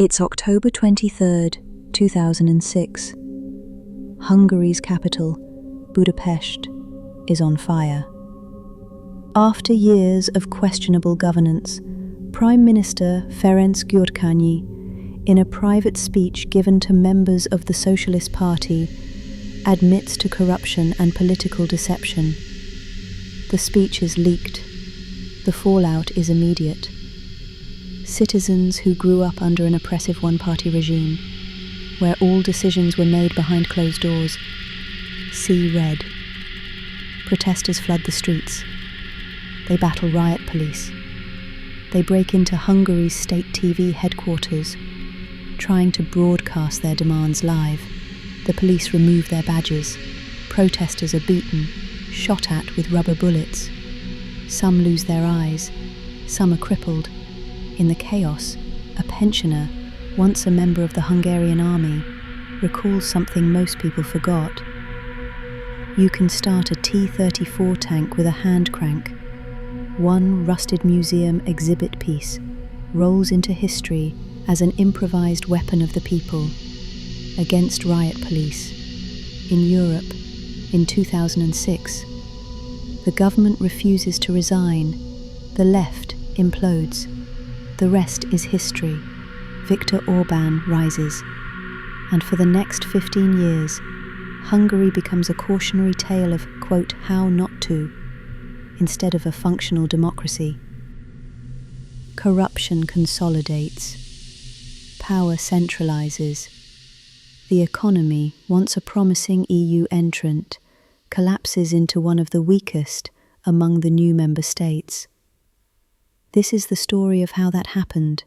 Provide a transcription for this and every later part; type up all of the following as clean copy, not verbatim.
It's October 23rd, 2006. Hungary's capital, Budapest, is on fire. After years of questionable governance, Prime Minister Ferenc Gyurcsány, in a private speech given to members of the Socialist Party, admits to corruption and political deception. The speech is leaked. The fallout is immediate. Citizens who grew up under an oppressive one-party regime, where all decisions were made behind closed doors, see red. Protesters flood the streets. They battle riot police. They break into Hungary's state TV headquarters, trying to broadcast their demands live. The police remove their badges. Protesters are beaten, shot at with rubber bullets. Some lose their eyes. Some are crippled. In the chaos, a pensioner, once a member of the Hungarian army, recalls something most people forgot. You can start a T-34 tank with a hand crank. One rusted museum exhibit piece rolls into history as an improvised weapon of the people against riot police. In Europe, in 2006, the government refuses to resign. The left implodes. The rest is history. Viktor Orbán rises. And for the next 15 years, Hungary becomes a cautionary tale of, quote, how not to, instead of a functional democracy. Corruption consolidates. Power centralizes. The economy, once a promising EU entrant, collapses into one of the weakest among the new member states. This is the story of how that happened,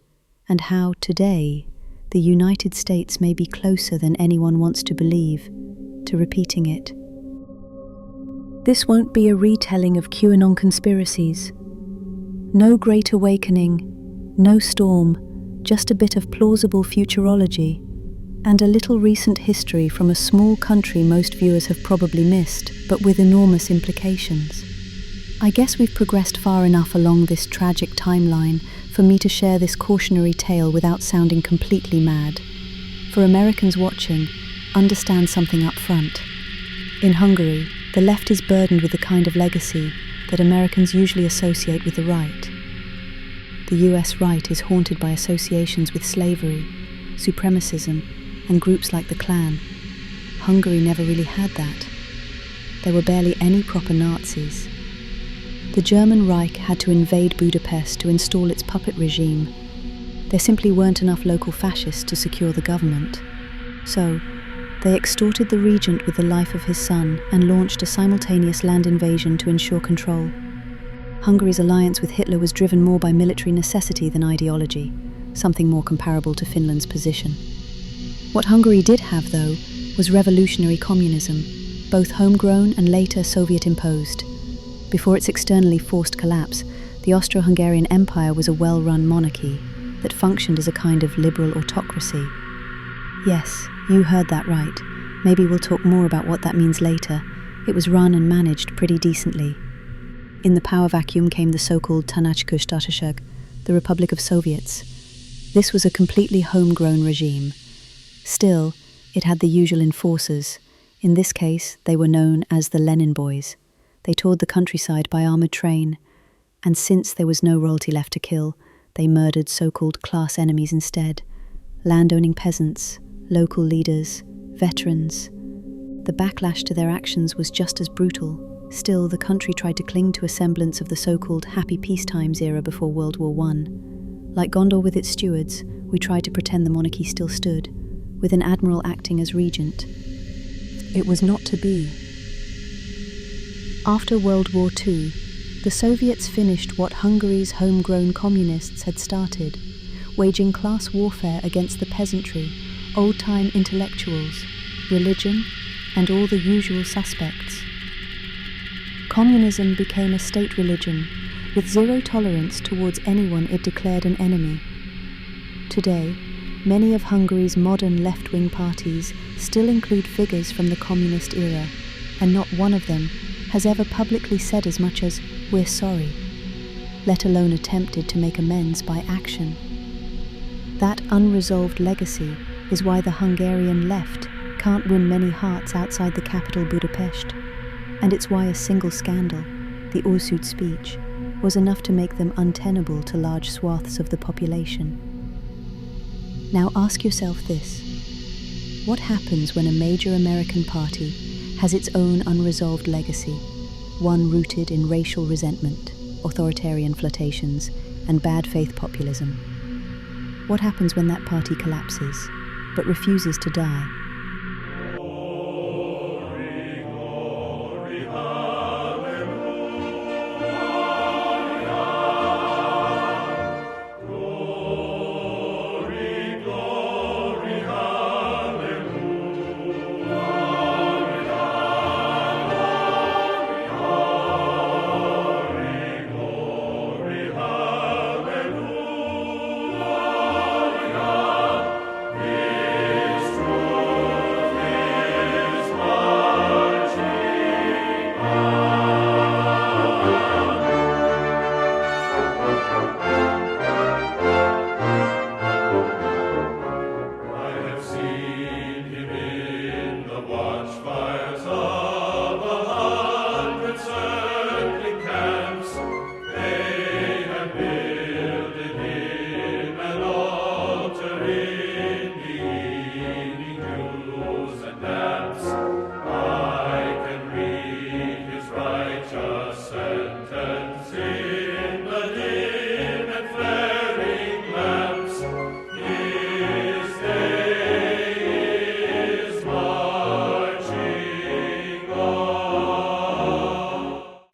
and how, today, the United States may be closer than anyone wants to believe to repeating it. This won't be a retelling of QAnon conspiracies. No great awakening, no storm, just a bit of plausible futurology, and a little recent history from a small country most viewers have probably missed, but with enormous implications. I guess we've progressed far enough along this tragic timeline for me to share this cautionary tale without sounding completely mad. For Americans watching, understand something up front. In Hungary, the left is burdened with the kind of legacy that Americans usually associate with the right. The US right is haunted by associations with slavery, supremacism, and groups like the Klan. Hungary never really had that. There were barely any proper Nazis. The German Reich had to invade Budapest to install its puppet regime. There simply weren't enough local fascists to secure the government. So, they extorted the regent with the life of his son and launched a simultaneous land invasion to ensure control. Hungary's alliance with Hitler was driven more by military necessity than ideology, something more comparable to Finland's position. What Hungary did have, though, was revolutionary communism, both homegrown and later Soviet-imposed. Before its externally forced collapse, the Austro-Hungarian Empire was a well-run monarchy that functioned as a kind of liberal autocracy. Yes, you heard that right. Maybe we'll talk more about what that means later. It was run and managed pretty decently. In the power vacuum came the so-called tyrannic, the Republic of Soviets. This was a completely homegrown regime. Still, it had the usual enforcers. In this case, they were known as the Lenin Boys. They toured the countryside by armoured train, and since there was no royalty left to kill, they murdered so-called class enemies instead. Landowning peasants, local leaders, veterans. The backlash to their actions was just as brutal. Still, the country tried to cling to a semblance of the so-called happy peacetimes era before World War I. Like Gondor with its stewards, we tried to pretend the monarchy still stood, with an admiral acting as regent. It was not to be. After World War II, the Soviets finished what Hungary's homegrown communists had started, waging class warfare against the peasantry, old-time intellectuals, religion, and all the usual suspects. Communism became a state religion, with zero tolerance towards anyone it declared an enemy. Today, many of Hungary's modern left-wing parties still include figures from the communist era, and not one of them has ever publicly said as much as, "We're sorry," let alone attempted to make amends by action. That unresolved legacy is why the Hungarian left can't win many hearts outside the capital Budapest, and it's why a single scandal, the Orsud speech, was enough to make them untenable to large swaths of the population. Now ask yourself this: what happens when a major American party has its own unresolved legacy, one rooted in racial resentment, authoritarian flirtations, and bad faith populism? What happens when that party collapses, but refuses to die?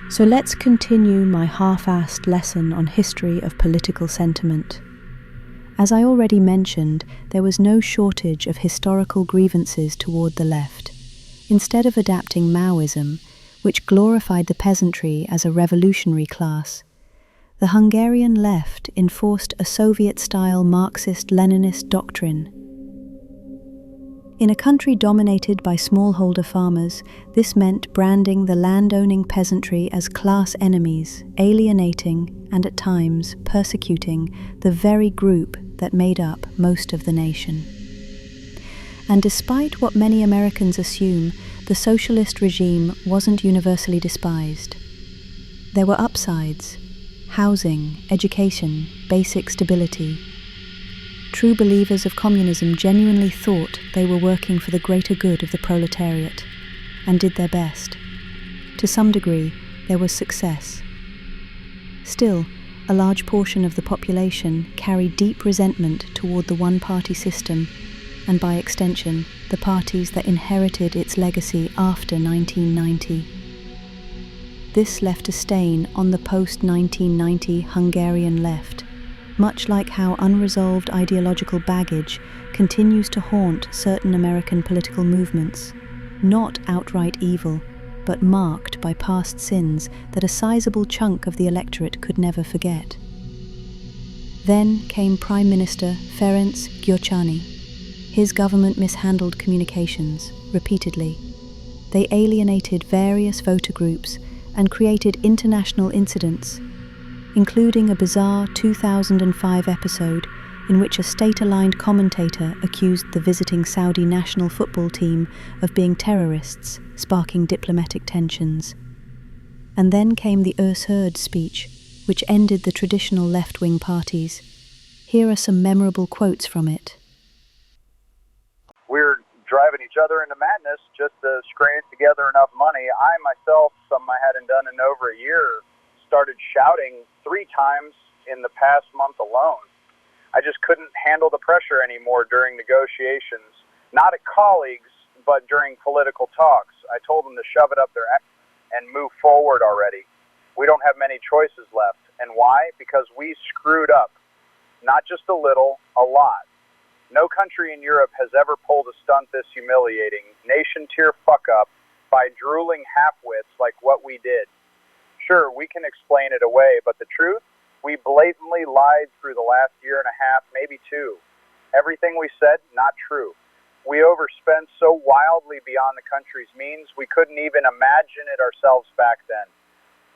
So let's continue my half-assed lesson on history of political sentiment. As I already mentioned, there was no shortage of historical grievances toward the left. Instead of adapting Maoism, which glorified the peasantry as a revolutionary class, the Hungarian left enforced a Soviet-style Marxist-Leninist doctrine. In a country dominated by smallholder farmers, this meant branding the land-owning peasantry as class enemies, alienating and at times persecuting the very group that made up most of the nation. And despite what many Americans assume, the socialist regime wasn't universally despised. There were upsides: housing, education, basic stability. True believers of communism genuinely thought they were working for the greater good of the proletariat, and did their best. To some degree, there was success. Still, a large portion of the population carried deep resentment toward the one-party system, and by extension, the parties that inherited its legacy after 1990. This left a stain on the post-1990 Hungarian left, much like how unresolved ideological baggage continues to haunt certain American political movements, not outright evil, but marked by past sins that a sizable chunk of the electorate could never forget. Then came Prime Minister Ferenc Gyurcsány. His government mishandled communications repeatedly. They alienated various voter groups and created international incidents, including a bizarre 2005 episode in which a state-aligned commentator accused the visiting Saudi national football team of being terrorists, sparking diplomatic tensions. And then came the Orsud speech, which ended the traditional left-wing parties. Here are some memorable quotes from it. We're driving each other into madness just to scrape together enough money. I myself, something I hadn't done in over a year, started shouting 3 times in the past month alone. I just couldn't handle the pressure anymore during negotiations, not at colleagues, but during political talks. I told them to shove it up their ass and move forward already. We don't have many choices left. And why? Because we screwed up. Not just a little, a lot. No country in Europe has ever pulled a stunt this humiliating, nation-tier fuck-up by drooling half-wits like what we did. Sure, we can explain it away, but the truth? We blatantly lied through the last year and a half, maybe 2. Everything we said, not true. We overspent so wildly beyond the country's means, we couldn't even imagine it ourselves back then.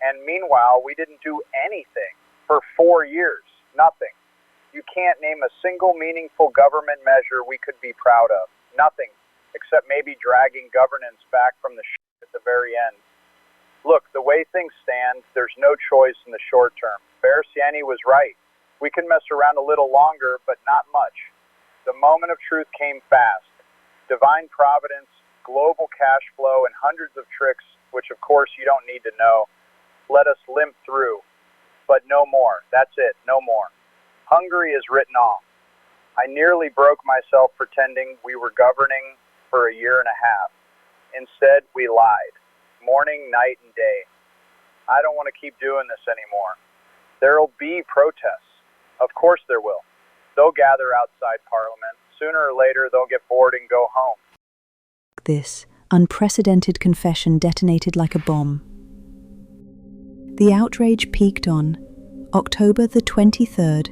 And meanwhile, we didn't do anything for 4 years. Nothing. You can't name a single meaningful government measure we could be proud of. Nothing, except maybe dragging governance back from the at the very end. Look, the way things stand, there's no choice in the short term. Bersiani was right. We can mess around a little longer, but not much. The moment of truth came fast. Divine providence, global cash flow, and hundreds of tricks, which of course you don't need to know, let us limp through. But no more. That's it. No more. Hungary is written off. I nearly broke myself pretending we were governing for a year and a half. Instead, we lied. Morning, night, and day. I don't want to keep doing this anymore. There'll be protests. Of course there will. They'll gather outside Parliament. Sooner or later, they'll get bored and go home. This unprecedented confession detonated like a bomb. The outrage peaked on October the 23rd,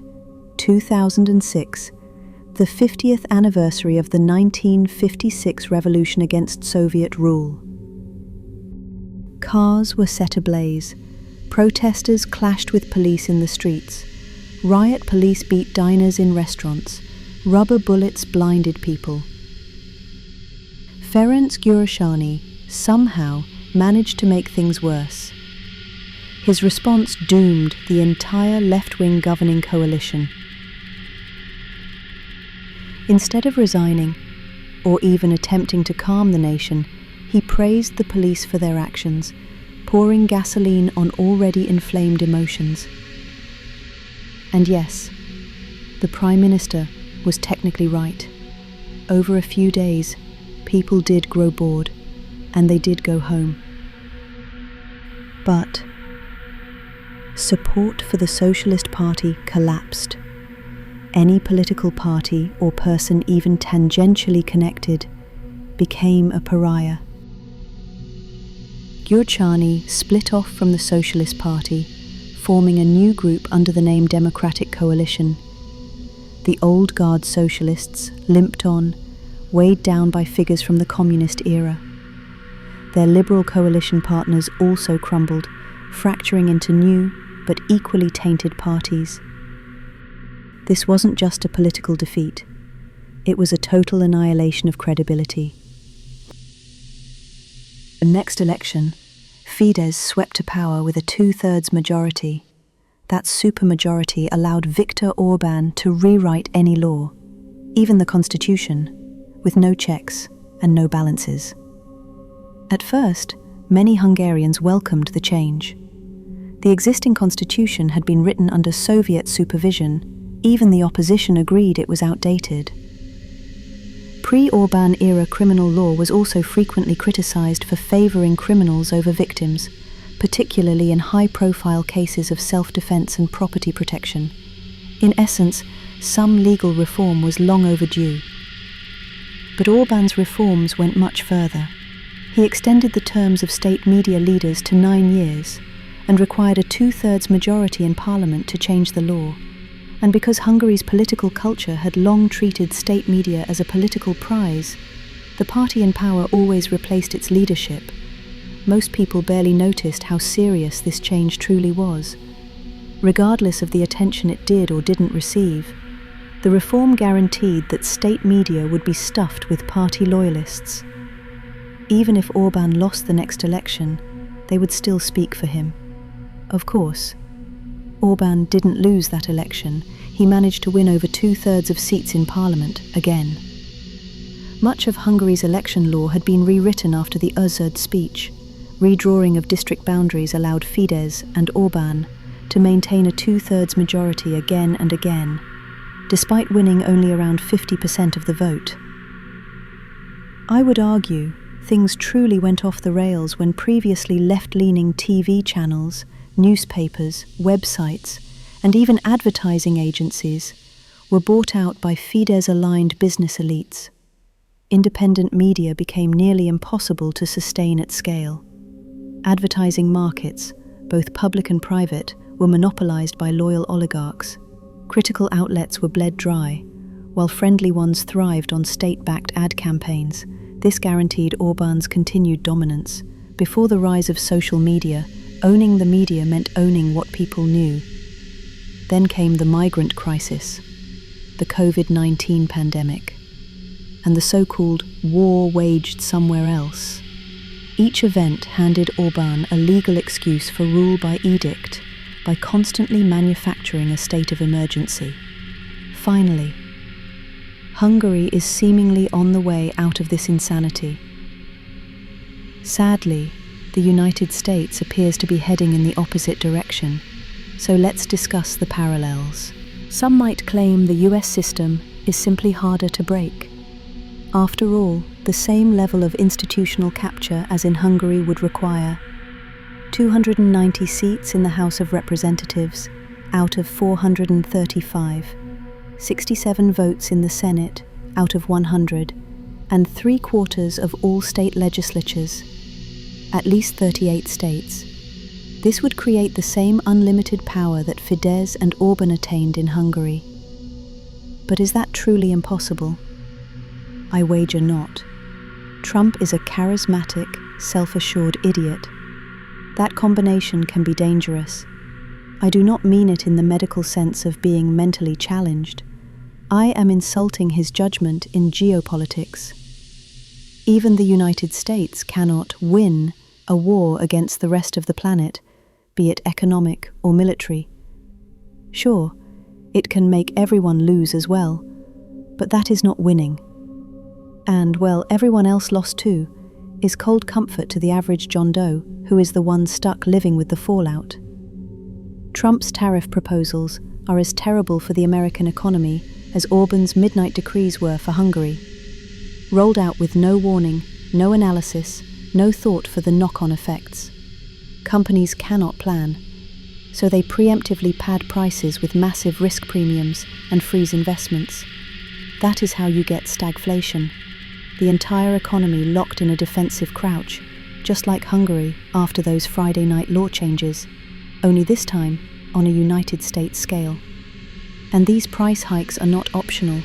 2006, the 50th anniversary of the 1956 revolution against Soviet rule. Cars were set ablaze. Protesters clashed with police in the streets. Riot police beat diners in restaurants. Rubber bullets blinded people. Ferenc Gyurcsány somehow managed to make things worse. His response doomed the entire left-wing governing coalition. Instead of resigning, or even attempting to calm the nation, he praised the police for their actions, pouring gasoline on already inflamed emotions. And yes, the Prime Minister was technically right. Over a few days, people did grow bored, and they did go home. But support for the Socialist Party collapsed. Any political party or person even tangentially connected became a pariah. Gyurcsány split off from the Socialist Party, forming a new group under the name Democratic Coalition. The old guard socialists limped on, weighed down by figures from the communist era. Their liberal coalition partners also crumbled, fracturing into new but equally tainted parties. This wasn't just a political defeat. It was a total annihilation of credibility. The next election, Fidesz swept to power with a 2/3 majority. That supermajority allowed Viktor Orbán to rewrite any law, even the constitution, with no checks and no balances. At first, many Hungarians welcomed the change. The existing constitution had been written under Soviet supervision. Even the opposition agreed it was outdated. Pre-Orbán era criminal law was also frequently criticized for favoring criminals over victims, particularly in high-profile cases of self-defense and property protection. In essence, some legal reform was long overdue. But Orbán's reforms went much further. He extended the terms of state media leaders to 9 years and required a 2/3 majority in parliament to change the law. And because Hungary's political culture had long treated state media as a political prize, the party in power always replaced its leadership. Most people barely noticed how serious this change truly was. Regardless of the attention it did or didn't receive, the reform guaranteed that state media would be stuffed with party loyalists. Even if Orbán lost the next election, they would still speak for him. Of course, Orbán didn't lose that election. He managed to win over 2/3 of seats in parliament, again. Much of Hungary's election law had been rewritten after the Özöd speech. Redrawing of district boundaries allowed Fidesz and Orbán to maintain a 2/3 majority again and again, despite winning only around 50% of the vote. I would argue things truly went off the rails when previously left-leaning TV channels, newspapers, websites, and even advertising agencies were bought out by Fidesz-aligned business elites. Independent media became nearly impossible to sustain at scale. Advertising markets, both public and private, were monopolized by loyal oligarchs. Critical outlets were bled dry, while friendly ones thrived on state-backed ad campaigns. This guaranteed Orbán's continued dominance. Before the rise of social media, owning the media meant owning what people knew. Then came the migrant crisis. the COVID-19 pandemic, and the so-called war waged somewhere else. Each event handed Orbán a legal excuse for rule by edict, by constantly manufacturing a state of emergency. Finally, Hungary is seemingly on the way out of this insanity. Sadly, the United States appears to be heading in the opposite direction, so let's discuss the parallels. Some might claim the US system is simply harder to break. After all, the same level of institutional capture as in Hungary would require 290 seats in the House of Representatives out of 435, 67 votes in the Senate out of 100, and 3/4 of all state legislatures, at least 38 states. This would create the same unlimited power that Fidesz and Orbán attained in Hungary. But is that truly impossible? I wager not. Trump is a charismatic, self-assured idiot. That combination can be dangerous. I do not mean it in the medical sense of being mentally challenged. I am insulting his judgment in geopolitics. Even the United States cannot win a war against the rest of the planet, be it economic or military. Sure, it can make everyone lose as well, but that is not winning. And, well, everyone else lost too, is cold comfort to the average John Doe, who is the one stuck living with the fallout. Trump's tariff proposals are as terrible for the American economy as Orbán's midnight decrees were for Hungary. Rolled out with no warning, no analysis, no thought for the knock-on effects. Companies cannot plan, so they preemptively pad prices with massive risk premiums and freeze investments. That is how you get stagflation. The entire economy locked in a defensive crouch, just like Hungary after those Friday night law changes, only this time on a United States scale. And these price hikes are not optional.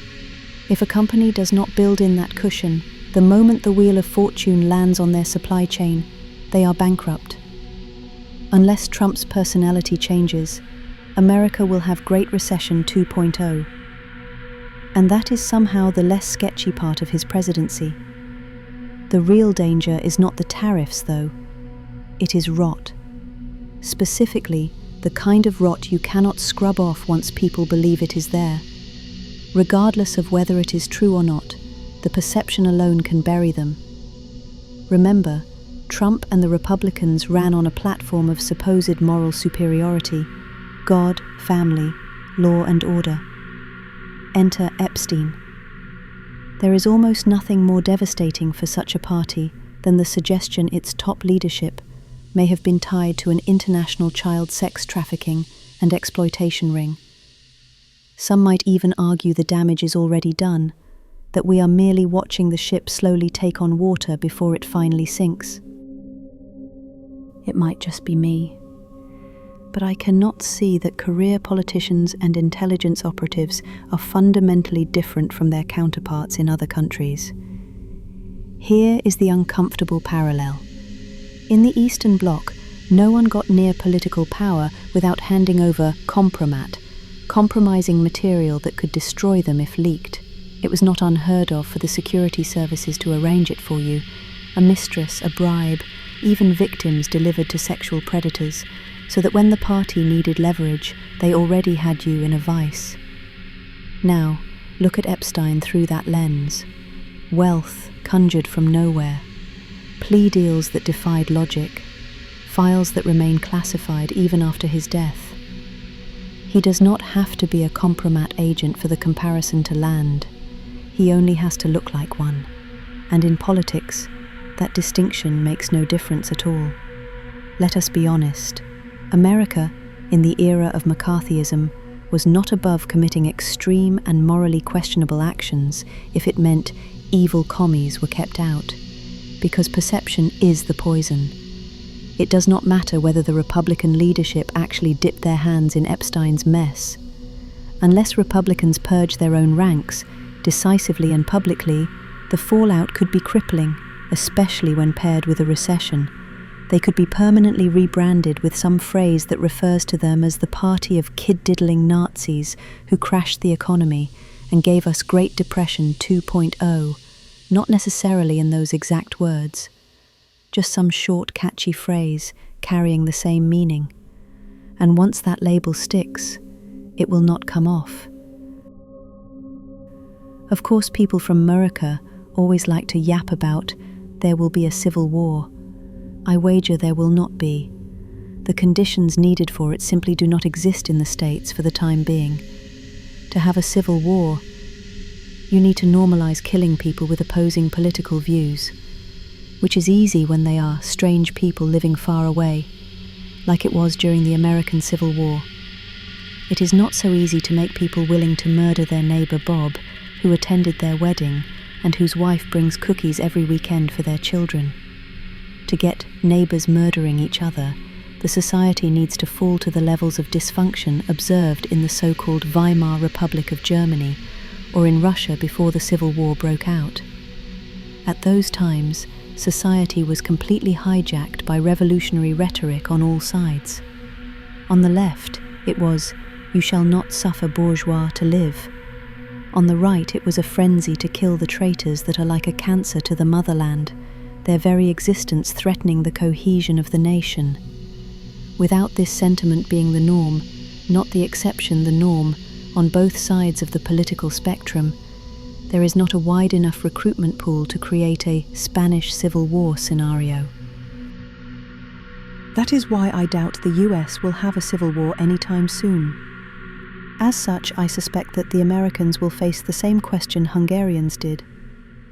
If a company does not build in that cushion, the moment the wheel of fortune lands on their supply chain, they are bankrupt. Unless Trump's personality changes, America will have Great Recession 2.0. And that is somehow the less sketchy part of his presidency. The real danger is not the tariffs, though. It is rot. Specifically, the kind of rot you cannot scrub off once people believe it is there. Regardless of whether it is true or not, the perception alone can bury them. Remember, Trump and the Republicans ran on a platform of supposed moral superiority: God, family, law and order. Enter Epstein. There is almost nothing more devastating for such a party than the suggestion its top leadership may have been tied to an international child sex trafficking and exploitation ring. Some might even argue the damage is already done, that we are merely watching the ship slowly take on water before it finally sinks. It might just be me, but I cannot see that career politicians and intelligence operatives are fundamentally different from their counterparts in other countries. Here is the uncomfortable parallel. In the Eastern Bloc, no one got near political power without handing over compromat, compromising material that could destroy them if leaked. It was not unheard of for the security services to arrange it for you. A mistress, a bribe, even victims delivered to sexual predators, so that when the party needed leverage, they already had you in a vice. Now, look at Epstein through that lens. Wealth conjured from nowhere, plea deals that defied logic, files that remain classified even after his death. He does not have to be a compromat agent for the comparison to land. He only has to look like one. And in politics, that distinction makes no difference at all. Let us be honest. America, in the era of McCarthyism, was not above committing extreme and morally questionable actions if it meant evil commies were kept out, because perception is the poison. It does not matter whether the Republican leadership actually dipped their hands in Epstein's mess. Unless Republicans purge their own ranks, decisively and publicly, the fallout could be crippling, especially when paired with a recession. They could be permanently rebranded with some phrase that refers to them as the party of kid-diddling Nazis who crashed the economy, and gave us Great Depression 2.0, not necessarily in those exact words, just some short, catchy phrase carrying the same meaning. And once that label sticks, it will not come off. Of course, people from America always like to yap about there will be a civil war. I wager there will not be. The conditions needed for it simply do not exist in the States for the time being. To have a civil war, you need to normalize killing people with opposing political views, which is easy when they are strange people living far away, like it was during the American Civil War. It is not so easy to make people willing to murder their neighbor Bob, who attended their wedding and whose wife brings cookies every weekend for their children. To get neighbors murdering each other, the society needs to fall to the levels of dysfunction observed in the so-called Weimar Republic of Germany or in Russia before the Civil War broke out. At those times, society was completely hijacked by revolutionary rhetoric on all sides. On the left, it was, "You shall not suffer bourgeois to live." On the right, it was a frenzy to kill the traitors that are like a cancer to the motherland, their very existence threatening the cohesion of the nation. Without this sentiment being the norm, not the exception, the norm, on both sides of the political spectrum, there is not a wide enough recruitment pool to create a Spanish Civil War scenario. That is why I doubt the US will have a civil war anytime soon. As such, I suspect that the Americans will face the same question Hungarians did.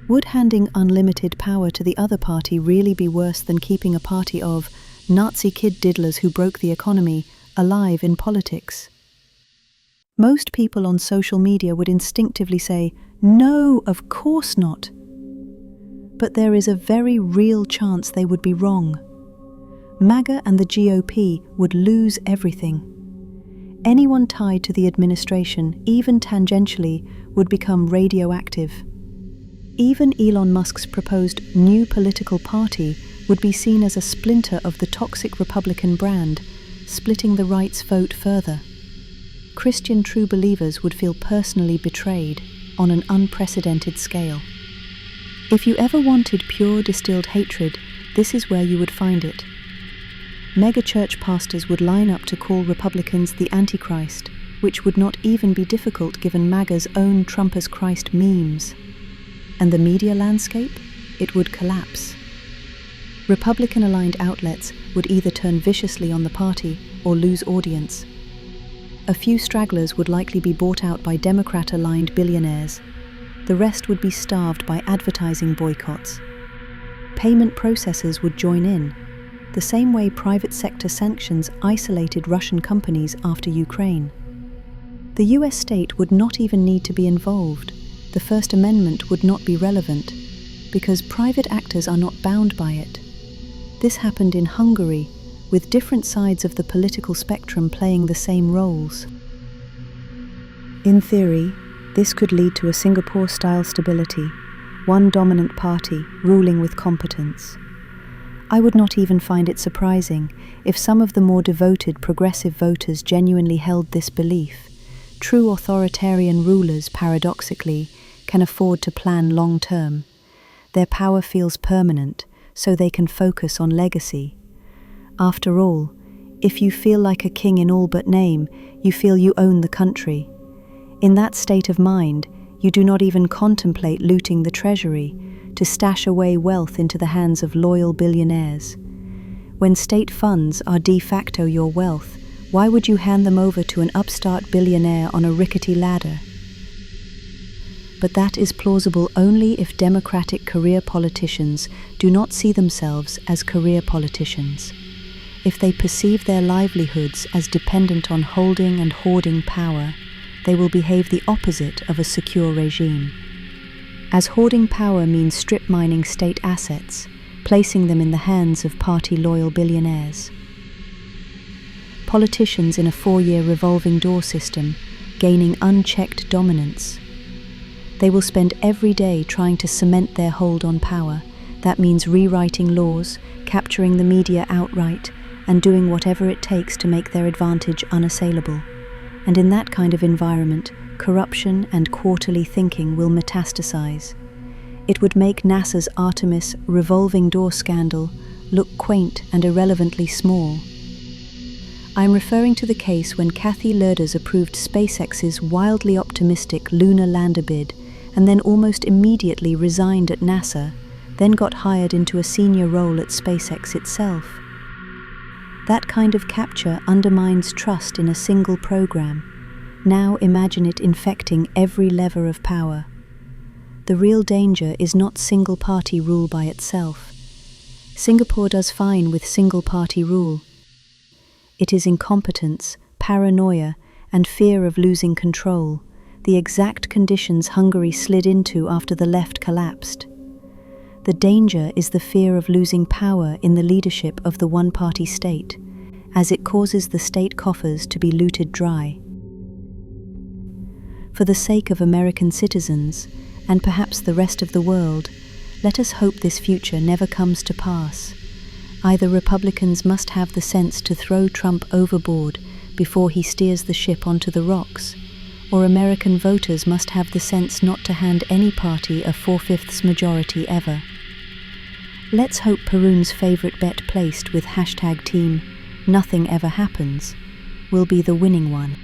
Would handing unlimited power to the other party really be worse than keeping a party of Nazi kid diddlers who broke the economy alive in politics? Most people on social media would instinctively say, "No, of course not." But there is a very real chance they would be wrong. MAGA and the GOP would lose everything. Anyone tied to the administration, even tangentially, would become radioactive. Even Elon Musk's proposed new political party would be seen as a splinter of the toxic Republican brand, splitting the right's vote further. Christian true believers would feel personally betrayed on an unprecedented scale. If you ever wanted pure distilled hatred, this is where you would find it. Megachurch pastors would line up to call Republicans the Antichrist, which would not even be difficult given MAGA's own Trump as Christ memes. And the media landscape? It would collapse. Republican-aligned outlets would either turn viciously on the party or lose audience. A few stragglers would likely be bought out by Democrat-aligned billionaires. The rest would be starved by advertising boycotts. Payment processors would join in, the same way private sector sanctions isolated Russian companies after Ukraine. The US state would not even need to be involved. The First Amendment would not be relevant, because private actors are not bound by it. This happened in Hungary, with different sides of the political spectrum playing the same roles. In theory, this could lead to a Singapore-style stability, one dominant party ruling with competence. I would not even find it surprising if some of the more devoted progressive voters genuinely held this belief. True authoritarian rulers, paradoxically, can afford to plan long-term. Their power feels permanent, so they can focus on legacy. After all, if you feel like a king in all but name, you feel you own the country. In that state of mind, you do not even contemplate looting the treasury, to stash away wealth into the hands of loyal billionaires. When state funds are de facto your wealth, why would you hand them over to an upstart billionaire on a rickety ladder? But that is plausible only if democratic career politicians do not see themselves as career politicians. If they perceive their livelihoods as dependent on holding and hoarding power, they will behave the opposite of a secure regime. As hoarding power means strip mining state assets, placing them in the hands of party-loyal billionaires. Politicians in a 4-year revolving door system, gaining unchecked dominance. They will spend every day trying to cement their hold on power. That means rewriting laws, capturing the media outright, and doing whatever it takes to make their advantage unassailable. And in that kind of environment, corruption and quarterly thinking will metastasize. It would make NASA's Artemis revolving door scandal look quaint and irrelevantly small. I'm referring to the case when Kathy Lerder's approved SpaceX's wildly optimistic lunar lander bid and then almost immediately resigned at NASA, then got hired into a senior role at SpaceX itself. That kind of capture undermines trust in a single program. Now imagine it infecting every lever of power. The real danger is not single-party rule by itself. Singapore does fine with single-party rule. It is incompetence, paranoia, and fear of losing control, the exact conditions Hungary slid into after the left collapsed. The danger is the fear of losing power in the leadership of the one-party state, as it causes the state coffers to be looted dry. For the sake of American citizens, and perhaps the rest of the world, let us hope this future never comes to pass. Either Republicans must have the sense to throw Trump overboard before he steers the ship onto the rocks, or American voters must have the sense not to hand any party a 4/5 majority ever. Let's hope Perun's favorite bet placed with #team "Nothing Ever Happens" will be the winning one.